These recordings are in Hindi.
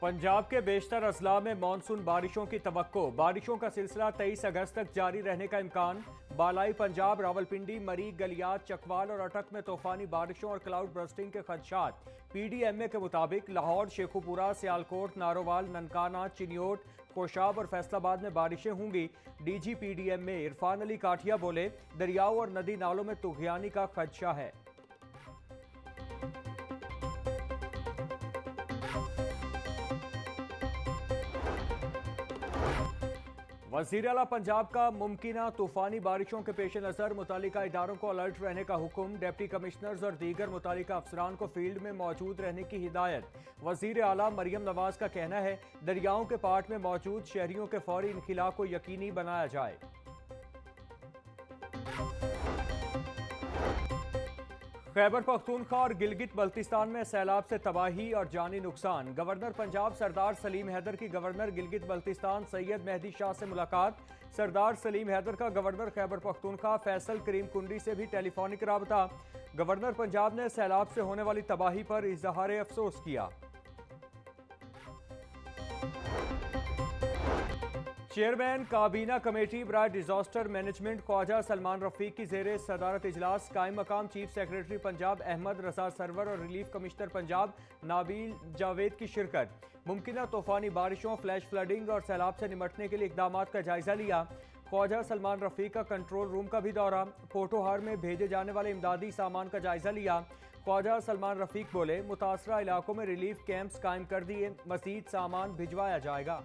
पंजाब के बेशतर अजला में मानसून बारिशों की तवक्को। बारिशों का सिलसिला 23 अगस्त तक जारी रहने का इम्कान। बालाई पंजाब, रावलपिंडी, मरी, गलियात, चकवाल और अटक में तूफानी बारिशों और क्लाउड बर्स्टिंग के खदशात। पीडीएमए के मुताबिक लाहौर, शेखुपुरा, सियालकोट, नारोवाल, ननकाना, चिन्योट, कोशाब और फैसलाबाद में बारिशें होंगी। डीजी पीडीएमए इरफान अली काठिया बोले, दरियाओं और नदी नालों में तुगयानी का खदशा है। वज़ीर आला पंजाब का मुमकिना तूफानी बारिशों के पेश नज़र मुतालिका इदारों को अलर्ट रहने का हुक्म। डिप्टी कमिश्नर्स और दीगर मुतालिका अफसरान को फील्ड में मौजूद रहने की हिदायत। वज़ीर आला मरियम नवाज का कहना है, दरियाओं के पाट में मौजूद शहरियों के फौरी इनखिला को यकीनी बनाया जाए। खैबर पख्तूनख्वा और गिलगित बल्तिस्तान में सैलाब से तबाही और जानी नुकसान। गवर्नर पंजाब सरदार सलीम हैदर की गवर्नर गिलगित बल्तिस्तान सैयद मेहदी शाह से मुलाकात। सरदार सलीम हैदर का गवर्नर खैबर पख्तूनख्वा फैसल करीम कुंडी से भी टेलीफोनिक राबता। गवर्नर पंजाब ने सैलाब से होने वाली तबाही पर इजहार अफसोस किया। चेयरमैन काबीना कमेटी बराए डिजास्टर मैनेजमेंट ख्वाजा सलमान रफीक की जेर सदारत इजलास। कायम मकाम चीफ सेक्रेटरी पंजाब अहमद रजा सरवर और रिलीफ कमिश्नर पंजाब नाबील जावेद की शिरकत। मुमकिना तूफानी बारिशों, फ्लैश फ्लडिंग और सैलाब से निमटने के लिए इकदाम का जायजा लिया। ख्वाजा सलमान रफीक का कंट्रोल रूम का भी दौरा। पोटोहार में भेजे जाने वाले इमदादी सामान का जायजा लिया। ख्वाजा सलमान रफीक बोले, मुतासरा इलाकों में रिलीफ कैंप्स कायम कर दिए, मजीद सामान भिजवाया जाएगा।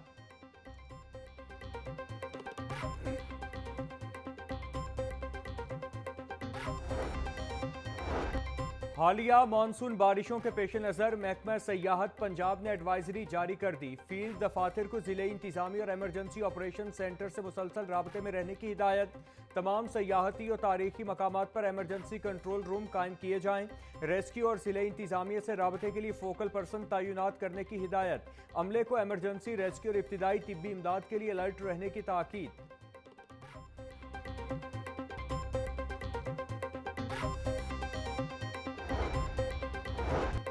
हालिया मानसून बारिशों के पेश नज़र महकमा सयाहत पंजाब ने एडवाइजरी जारी कर दी। फील्ड दफातर को जिले इंतजामी और एमरजेंसी ऑपरेशन सेंटर से मुसलसल राबते में रहने की हिदायत। तमाम सयाहती और तारीखी मकामात पर एमरजेंसी कंट्रोल रूम कायम किए जाएं। रेस्क्यू और जिले इंतजामिया से राबते के लिए फोकल पर्सन तैनात करने की हिदायत। अमले को एमरजेंसी, रेस्क्यू और इब्तिदाई तिब्बी इमदाद के लिए अलर्ट रहने की ताकीद।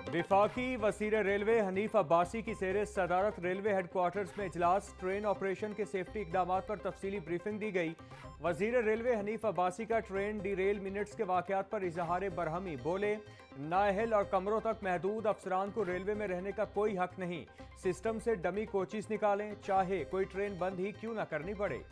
विफाकी वज़ीर रेलवे हनीफ अब्बासी की ज़ेर सदारत रेलवे हेडक्वार्टर्स में इजलास। ट्रेन ऑपरेशन के सेफ्टी इकदाम पर तफसीली ब्रीफिंग दी गई। वज़ीर रेलवे हनीफ अब्बासी का ट्रेन डीरेल मिनट्स के वाक़यात पर इजहार बरहमी। बोले, नाअहल और कमरों तक महदूद अफसरान को रेलवे में रहने का कोई हक नहीं। सिस्टम से डमी कोचिस निकालें, चाहे कोई ट्रेन बंद ही क्यों ना करनी पड़े।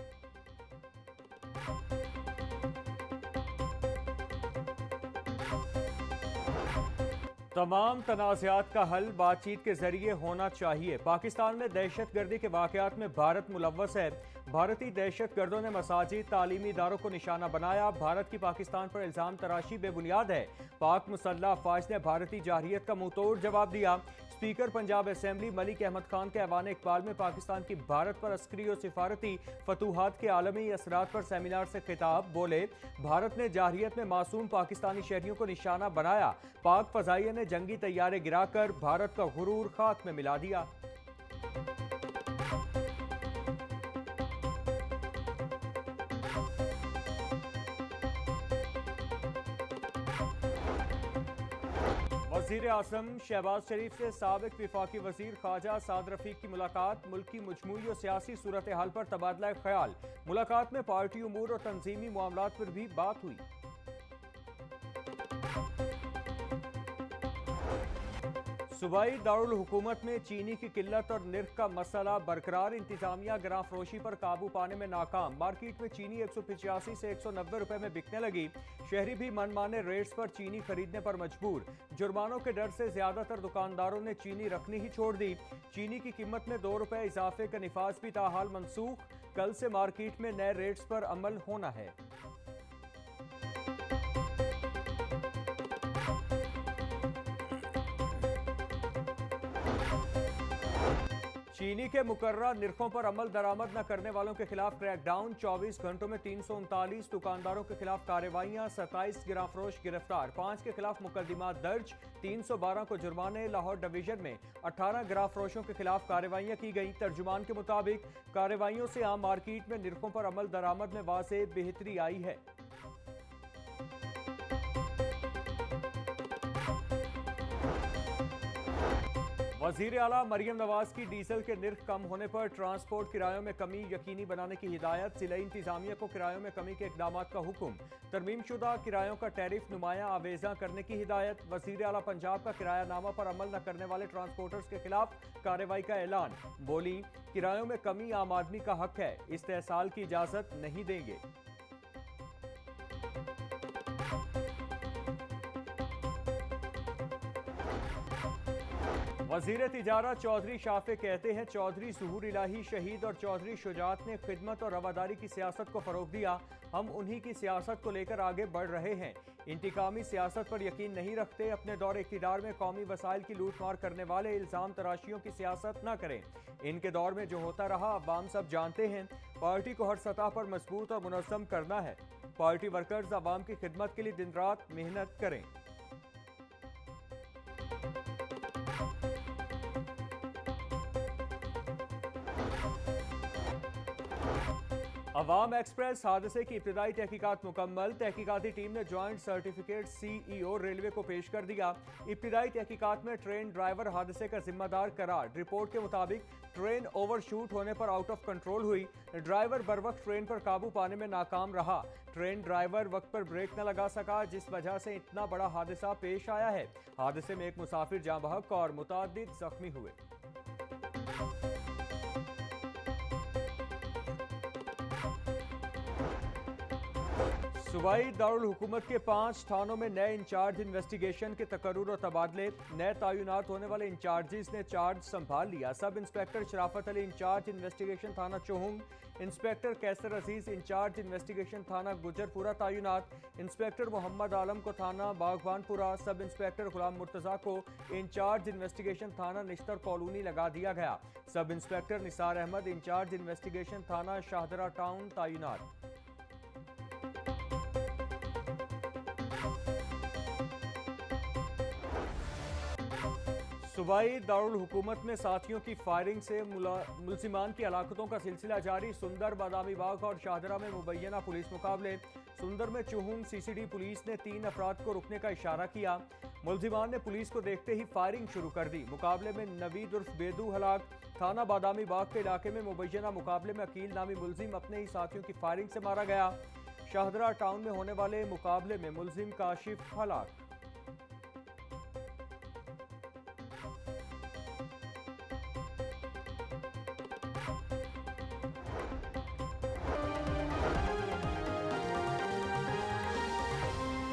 तमाम तनाज़ात का हल बातचीत के जरिए होना चाहिए। पाकिस्तान में दहशत गर्दी के वाक़यात में भारत मुलव्वस है। भारतीय दहशत गर्दों ने मसाजिद, तालीमी इदारों को निशाना बनाया। भारत की पाकिस्तान पर इल्ज़ाम तराशी बेबुनियाद है। पाक मुसल्लह अफ़वाज ने भारतीय जारहियत का मुंहतोड़ जवाब दिया। स्पीकर पंजाब असेंबली मलिक अहमद खान के ऐवान इकबाल में पाकिस्तान की भारत पर अस्करी और सिफारती फतूहात के आलमी असरात पर सेमिनार से खिताब। बोले, भारत ने जारहियत में मासूम पाकिस्तानी शहरियों को निशाना बनाया। पाक फ़ज़ाइया ने जंगी तैयारे गिराकर भारत का गुरूर खाक में मिला दिया। वज़ीर आज़म शहबाज शरीफ से साबिक विफाकी वज़ीर ख्वाजा साद रफ़ीक की मुलाकात। मुल्क की मजमूई और सियासी सूरत हाल पर तबादला ख्याल। मुलाकात में पार्टी उमूर और तंजीमी मामलात पर भी बात हुई। सूबाई दारुल हुकूमत में चीनी की किल्लत और निर्ख का मसला बरकरार। इंतजामिया ग्रां फरोशी पर काबू पाने में नाकाम। मार्केट में चीनी 185 से 190 रुपए में बिकने लगी। शहरी भी मनमाने रेट्स पर चीनी खरीदने पर मजबूर। जुर्मानों के डर से ज्यादातर दुकानदारों ने चीनी रखनी ही छोड़ दी। चीनी की कीमत में 2 रुपए इजाफे का निफाज भी ताहाल मनसूख। कल से मार्केट में नए रेट्स पर अमल होना है। चीनी के मुकर्रर निर्खों पर अमल दरामद न करने वालों के खिलाफ क्रैकडाउन। 24 घंटों में 339 दुकानदारों के खिलाफ कार्रवाइयां। 27 गिराफरोश गिरफ्तार, 5 के खिलाफ मुकदमा दर्ज। 312 को जुर्माने। लाहौर डिवीजन में 18 गिराफरोशों के खिलाफ कार्रवाइयां की गई। तर्जुमान के मुताबिक कार्रवाइयों से आम मार्केट में निर्खों पर अमल दरामद में वाज़ेह बेहतरी आई है। वजीर आला मरियम नवाज की डीजल के निर्ख कम होने पर ट्रांसपोर्ट किरायों में कमी यकीनी बनाने की हिदायत। जिला इंतजामिया को किरायों में कमी के इकदाम का हुक्म। तरमीमशुदा किरायों का टैरिफ नुमाया आवेजा करने की हिदायत। वजीर आला पंजाब का किरायानामा पर अमल न करने वाले ट्रांसपोर्टर्स के खिलाफ कार्रवाई का ऐलान। बोली, किरायों में कमी आम आदमी का हक है, इस्तेहसाल की इजाजत नहीं देंगे। वजीर तिजारत चौधरी शाफे कहते हैं, चौधरी ज़ुहूर इलाही शहीद और चौधरी शुजात ने खिदमत और रवादारी की सियासत को फ़रोग दिया। हम उन्हीं की सियासत को लेकर आगे बढ़ रहे हैं। इंतकामी सियासत पर यकीन नहीं रखते। अपने दौर इक़्तिदार में कौमी वसाइल की लूट मार करने वाले इल्ज़ाम तराशियों की सियासत न करें। इनके दौर में जो होता रहा अवाम सब जानते हैं। पार्टी को हर सतह पर मजबूत और मुनज़्ज़म करना है। पार्टी वर्कर्स अवाम की खिदमत के लिए दिन रात मेहनत करें। अवाम एक्सप्रेस हादसे की इब्तिदाई तहकीकात मुकम्मल। तहकीकाती टीम ने ज्वाइंट सर्टिफिकेट CEO रेलवे को पेश कर दिया। इब्तिदाई तहकीकात में ट्रेन ड्राइवर हादसे का जिम्मेदार करार। रिपोर्ट के मुताबिक ट्रेन ओवरशूट होने पर आउट ऑफ कंट्रोल हुई। ड्राइवर बरवक्त ट्रेन पर काबू पाने में नाकाम रहा। ट्रेन ड्राइवर वक्त पर ब्रेक न लगा सका, जिस वजह से इतना बड़ा हादसा पेश आया है। हादसे में एक मुसाफिर जाँ बहक और मुतादिद जख्मी हुए। सूबाई दारुल हुकूमत के 5 थानों में नए इंचार्ज इन्वेस्टिगेशन के तकर्रुर और तबादले। नए तैनात होने वाले इंचार्जिस ने चार्ज संभाल लिया। सब इंस्पेक्टर शराफत अली इंचार्ज इन्वेस्टिगेशन थाना चोहुंग, इंस्पेक्टर कैसर अजीज इंचार्ज इन्वेस्टिगेशन थाना गुजरपुरा तैनात, इंस्पेक्टर मोहम्मद आलम को थाना बागवानपुरा, सब इंस्पेक्टर गुलाम मुर्तजा को इंचार्ज इन्वेस्टिगेशन थाना निश्तर कॉलोनी लगा दिया गया। Sub inspector Nisar Ahmad incharge investigation थाना शाहदरा टाउन तैनात। सूबाई दारुल हुकूमत में साथियों की फायरिंग से मुल्जिमान की हलाकतों का सिलसिला जारी। सुंदर, बादामी बाग और शाहदरा में मुबैना पुलिस मुकाबले। सुंदर में चुहुंग CCD पुलिस ने 3 अफराद को रुकने का इशारा किया। मुल्जिमान ने पुलिस को देखते ही फायरिंग शुरू कर दी। मुकाबले में नवीद उर्फ बेदू हलाक। थाना बादामी बाग के इलाके में मुबैना मुकाबले में अकील नामी मुल्जिम अपने ही साथियों की फायरिंग से मारा गया। शाहदरा टाउन में होने वाले मुकाबले में मुल्जिम काशिफ हलाक।